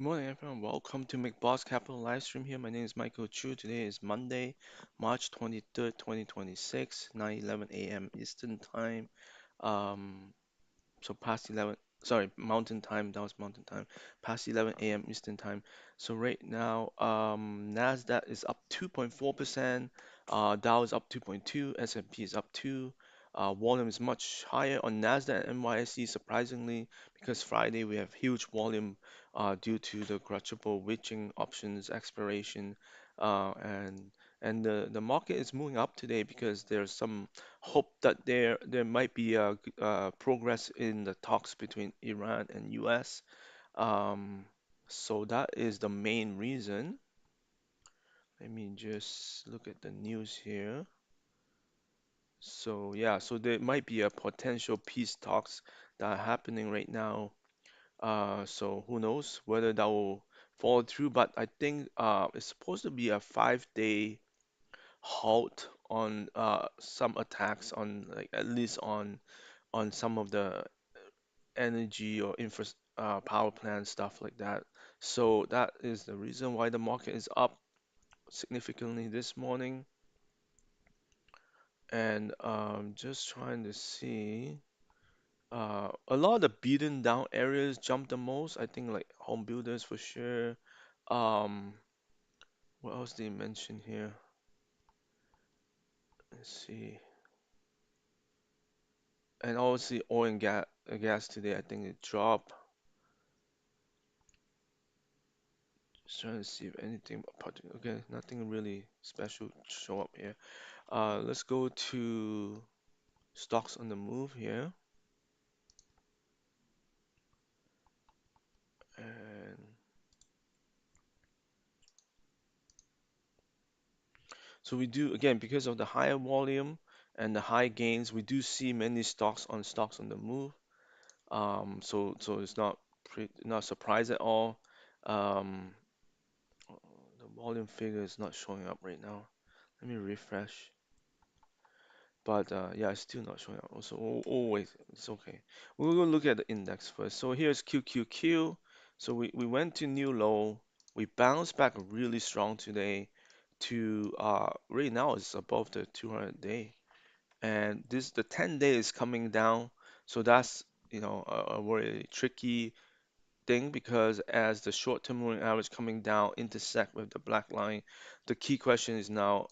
Good morning, everyone. Welcome to McBoss Capital live stream here. My name is Michael Chu. Today is Monday, March 23rd, 2026, 9:11 a.m. Eastern Time. Um, so past 11, sorry, Mountain Time, that was Mountain Time, past 11 a.m. Eastern Time. So right now, Nasdaq is up 2.4%, Dow is up 2.2, S&P is up 2. Volume is much higher on Nasdaq and NYSE, surprisingly, because Friday we have huge volume due to the quadruple witching options expiration, uh, and and the market is moving up today because there's some hope that there might be progress in the talks between Iran and US. Um, so that is the main reason. Let me just look at the news here. So yeah, so there might be a potential peace talks that are happening right now. So who knows whether that will follow through, but I think it's supposed to be a 5 day halt on some attacks on like at least on some of the energy or infra power plant stuff like that. So that is the reason why the market is up significantly this morning. And just trying to see, a lot of the beaten down areas jumped the most. I think like home builders for sure. Um, what else did you mention here? Let's see. And obviously oil and gas today, I think it dropped. Just trying to see if anything particular. Okay, nothing really special show up here. Let's go to stocks on the move here. And so we do, again, because of the higher volume and the high gains, we do see many stocks on the move. So it's not surprise at all. Um, the volume figure is not showing up right now. Let me refresh. But yeah, it's still not showing up. Also, oh wait, it's okay. We'll go look at the index first. So here's QQQ. So we went to new low. We bounced back really strong today to right now it's above the 200 day. And this the 10 day is coming down. So that's a very tricky thing because as the short-term moving average coming down intersect with the black line, the key question is now,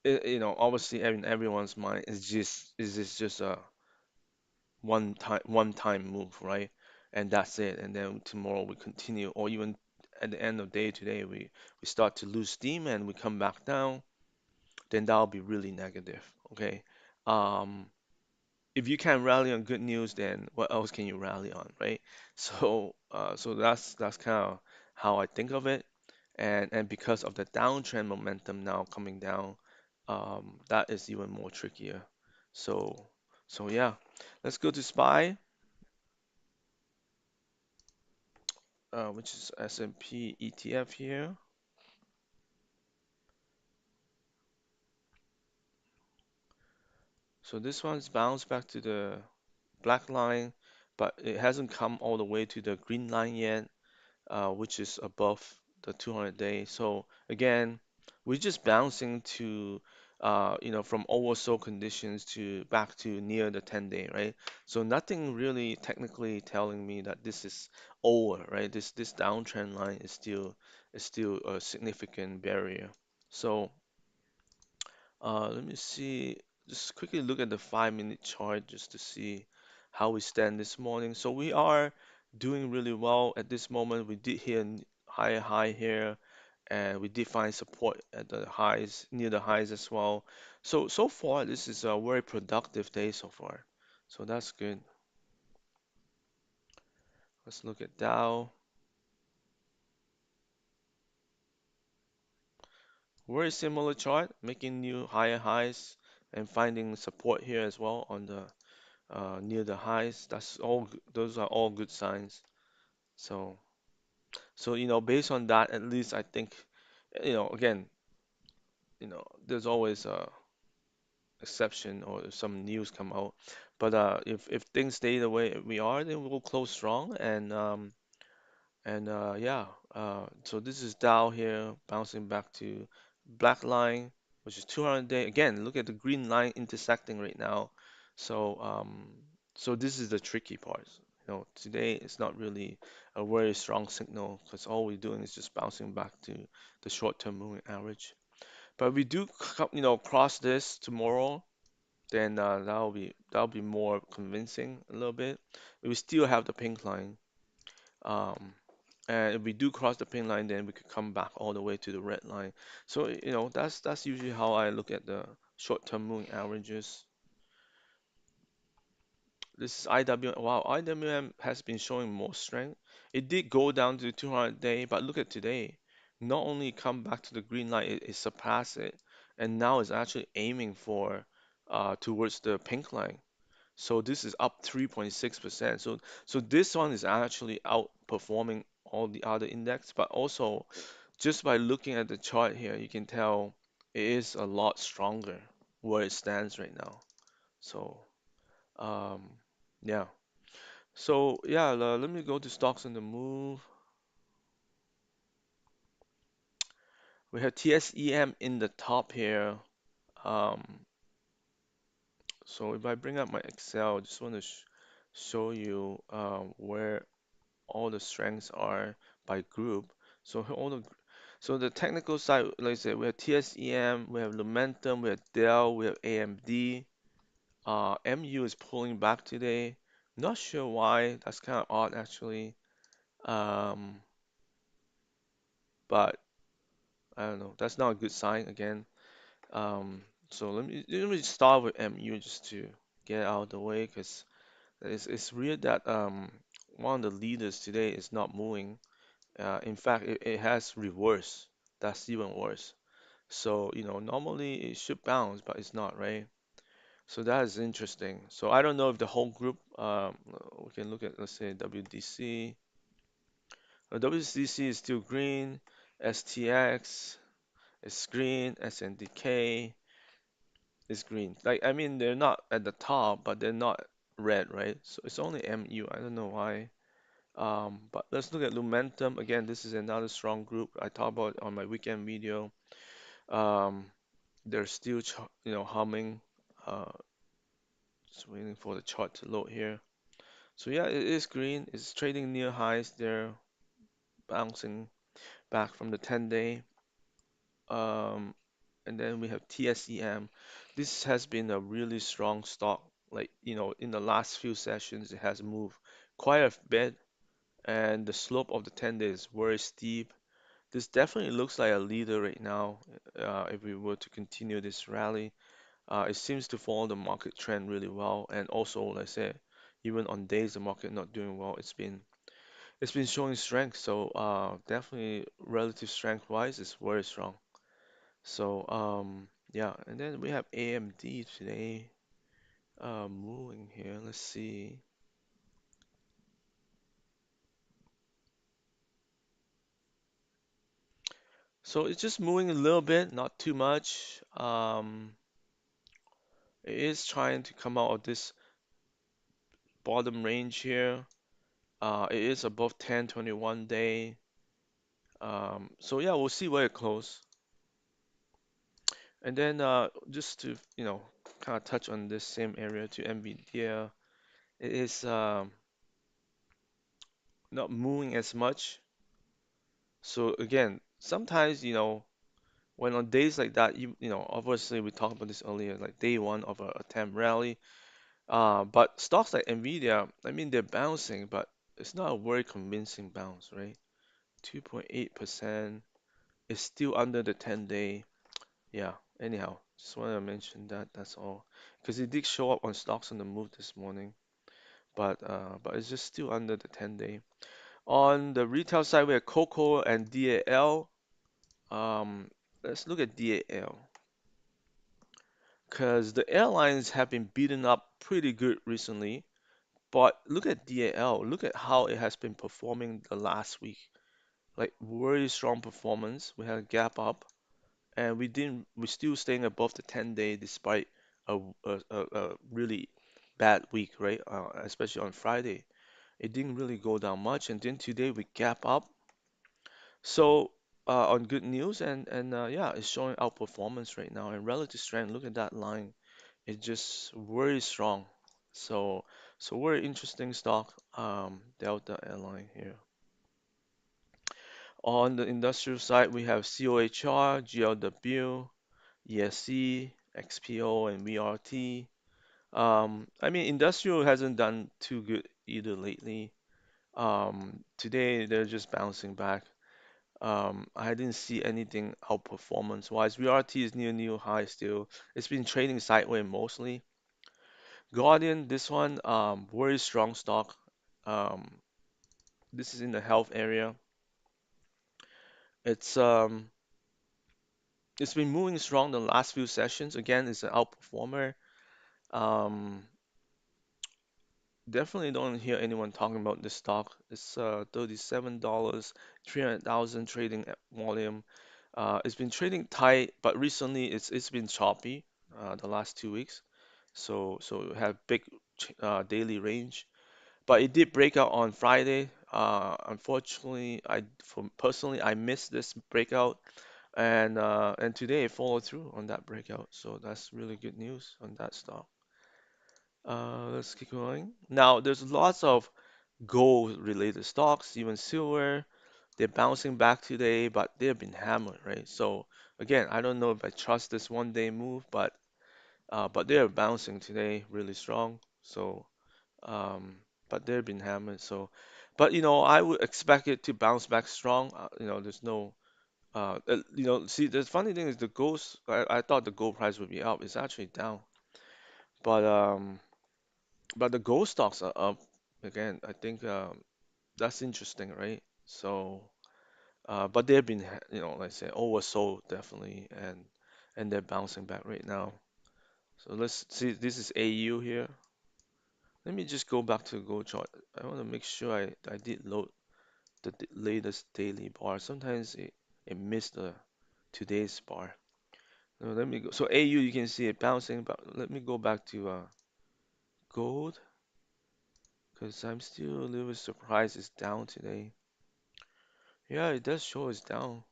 obviously in everyone's mind is this just a one time move, right? And that's it. And then tomorrow we continue, or even at the end of day today, we start to lose steam and we come back down, then that'll be really negative, okay? Um, if you can rally on good news, then what else can you rally on, right? So that's kind of how I think of it, and because of the downtrend momentum now coming down, that is even more trickier. So so yeah, let's go to SPY, which is S&P ETF here. So this one's bounced back to the black line, but it hasn't come all the way to the green line yet. Which is above the 200 day. So again, we're just bouncing to, from oversold conditions to back to near the 10 day, right? So nothing really technically telling me that this is over, right? This downtrend line is still a significant barrier. So let me see, just quickly look at the 5 minute chart just to see how we stand this morning. So we are doing really well at this moment. We did hit a higher high here, and we did find support at the highs, near the highs as well. So far, this is a very productive day so far. So that's good. Let's look at Dow. Very similar chart, making new higher highs and finding support here as well on the near the highs. Those are all good signs. So, based on that, at least I think, again, there's always a exception or if some news come out. But if things stay the way we are, then we'll close strong, And yeah, so this is Dow here bouncing back to black line, which is 200 day. Again, look at the green line intersecting right now. So so this is the tricky part. You know, today it's not really a very strong signal because all we're doing is just bouncing back to the short-term moving average. But we do, you know, cross this tomorrow, then that'll be more convincing a little bit. We still have the pink line. Um, and if we do cross the pin line, then we could come back all the way to the red line. So, you know, that's usually how I look at the short-term moving averages. This is IWM. Wow, IWM has been showing more strength. It did go down to 200 day, but look at today. Not only come back to the green line, it surpassed it, and now it's actually aiming for towards the pink line. So this is up 3.6%. So this one is actually outperforming all the other index, but also just by looking at the chart here, you can tell it is a lot stronger where it stands right now. So um, yeah. So yeah, let me go to stocks on the move. We have TSEM in the top here. Um, so if I bring up my Excel, I just want to show you where all the strengths are by group. So so the technical side, like I said, we have TSEM, we have Lumentum, we have Dell, we have AMD. MU is pulling back today. Not sure why. That's kind of odd actually. Um, but I don't know. That's not a good sign again. Um, so let me start with MU just to get out of the way because it's weird that one of the leaders today is not moving. In fact, it has reversed. That's even worse. So, you know, normally it should bounce, but it's not, right? So that is interesting. So I don't know if the whole group, we can look at, let's say, WDC. WDC is still green. STX is green. SNDK is green. Like, I mean, they're not at the top, but they're not red, right? So it's only MU. I don't know why. But let's look at Lumentum. Again, this is another strong group I talked about on my weekend video. Um, they're still, you know, humming. Uh, just waiting for the chart to load here. So yeah, it is green. It's trading near highs there, bouncing back from the 10-day. Um, and then we have TSEM. This has been a really strong stock. Like, you know, in the last few sessions, it has moved quite a bit, and the slope of the 10-day is very steep. This definitely looks like a leader right now, if we were to continue this rally. It seems to follow the market trend really well, and also, like I said, even on days the market not doing well, it's been showing strength. So definitely relative strength wise, it's very strong. So yeah, and then we have AMD today, moving here. Let's see. So it's just moving a little bit, not too much. It is trying to come out of this bottom range here. It is above 1021 day. So yeah, we'll see where it closes. And then just to, you know, kind of touch on this same area to NVIDIA, it is not moving as much. So again, sometimes, you know, when on days like that, you know, obviously we talked about this earlier, like day one of a attempt rally. But stocks like NVIDIA, I mean, they're bouncing, but it's not a very convincing bounce, right? 2.8% is still under the 10-day. Yeah, anyhow, just want to mention that, that's all. Because it did show up on stocks on the move this morning, but it's just still under the 10-day. On the retail side, we have Coco and DAL. Um, let's look at DAL. Because the airlines have been beaten up pretty good recently. But look at DAL. Look at how it has been performing the last week. Like very strong performance. We had a gap up, and we're still staying above the 10-day despite a really bad week, right? Especially on Friday. It didn't really go down much, and then today we gap up. So on good news, and yeah, it's showing outperformance right now and relative strength. Look at that line; it's just very strong. So very interesting stock, Delta Airline here. On the industrial side, we have COHR, GLW, ESC, XPO, and VRT. I mean, industrial hasn't done too good either lately. Today they're just bouncing back. I didn't see anything outperformance wise. VRT is near new high still. It's been trading sideways mostly. Guardian, this one, very strong stock. Um, this is in the health area. It's um, it's been moving strong the last few sessions. Again, it's an outperformer. Um, Definitely don't hear anyone talking about this stock. It's $37, 300,000 trading volume. It's been trading tight, but recently it's been choppy the last 2 weeks. So it had big daily range, but it did break out on Friday. Unfortunately, personally I missed this breakout, and today it followed through on that breakout. So that's really good news on that stock. Let's keep going. Now, there's lots of gold-related stocks, even silver. They're bouncing back today, but they've been hammered, right? So again, I don't know if I trust this one-day move, but they're bouncing today really strong. So, um, but they've been hammered. So, but I would expect it to bounce back strong. There's no, see, the funny thing is the gold. I thought the gold price would be up. It's actually down. But the gold stocks are up again. I think that's interesting, right? So, but they've been, like I said, oversold definitely, and they're bouncing back right now. So let's see. This is AU here. Let me just go back to the gold chart. I want to make sure I did load the latest daily bar. Sometimes it missed the today's bar. No, let me go. So AU, you can see it bouncing, but let me go back to gold because I'm still a little bit surprised it's down today. Yeah, it does show it's down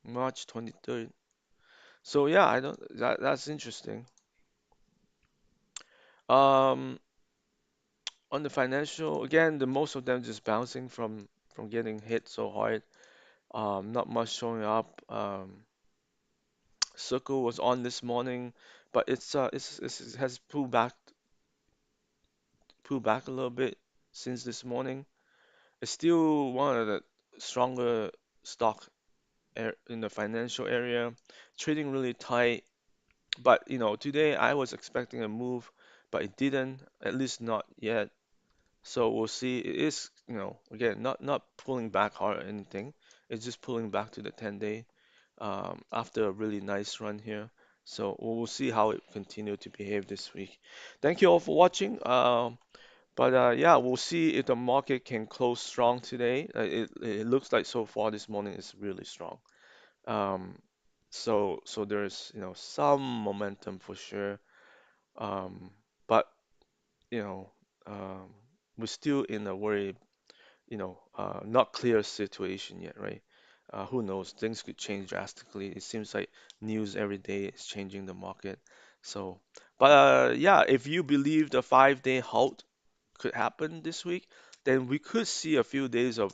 March 23rd. So yeah, I don't that's interesting. Um, on the financial, again, the most of them just bouncing from getting hit so hard. Not much showing up. Circle was on this morning, but it has pulled back a little bit since this morning. It's still one of the stronger stock in the financial area, trading really tight. But today I was expecting a move, but it didn't, at least not yet. So we'll see. It is, again, not pulling back hard or anything. It's just pulling back to the 10-day after a really nice run here. So we'll see how it continue to behave this week. Thank you all for watching. But yeah, we'll see if the market can close strong today. It looks like so far this morning is really strong. Um, so there's some momentum for sure. Um, but you know um, we're still in a very not clear situation yet, right? Who knows? Things could change drastically. It seems like news every day is changing the market. So, but yeah, if you believe the 5-day halt could happen this week, then we could see a few days of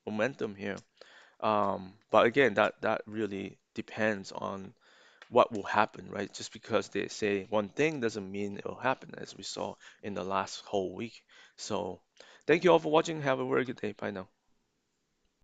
momentum here. But again, that really depends on what will happen, right? Just because they say one thing doesn't mean it will happen, as we saw in the last whole week. So, thank you all for watching. Have a very good day. Bye now.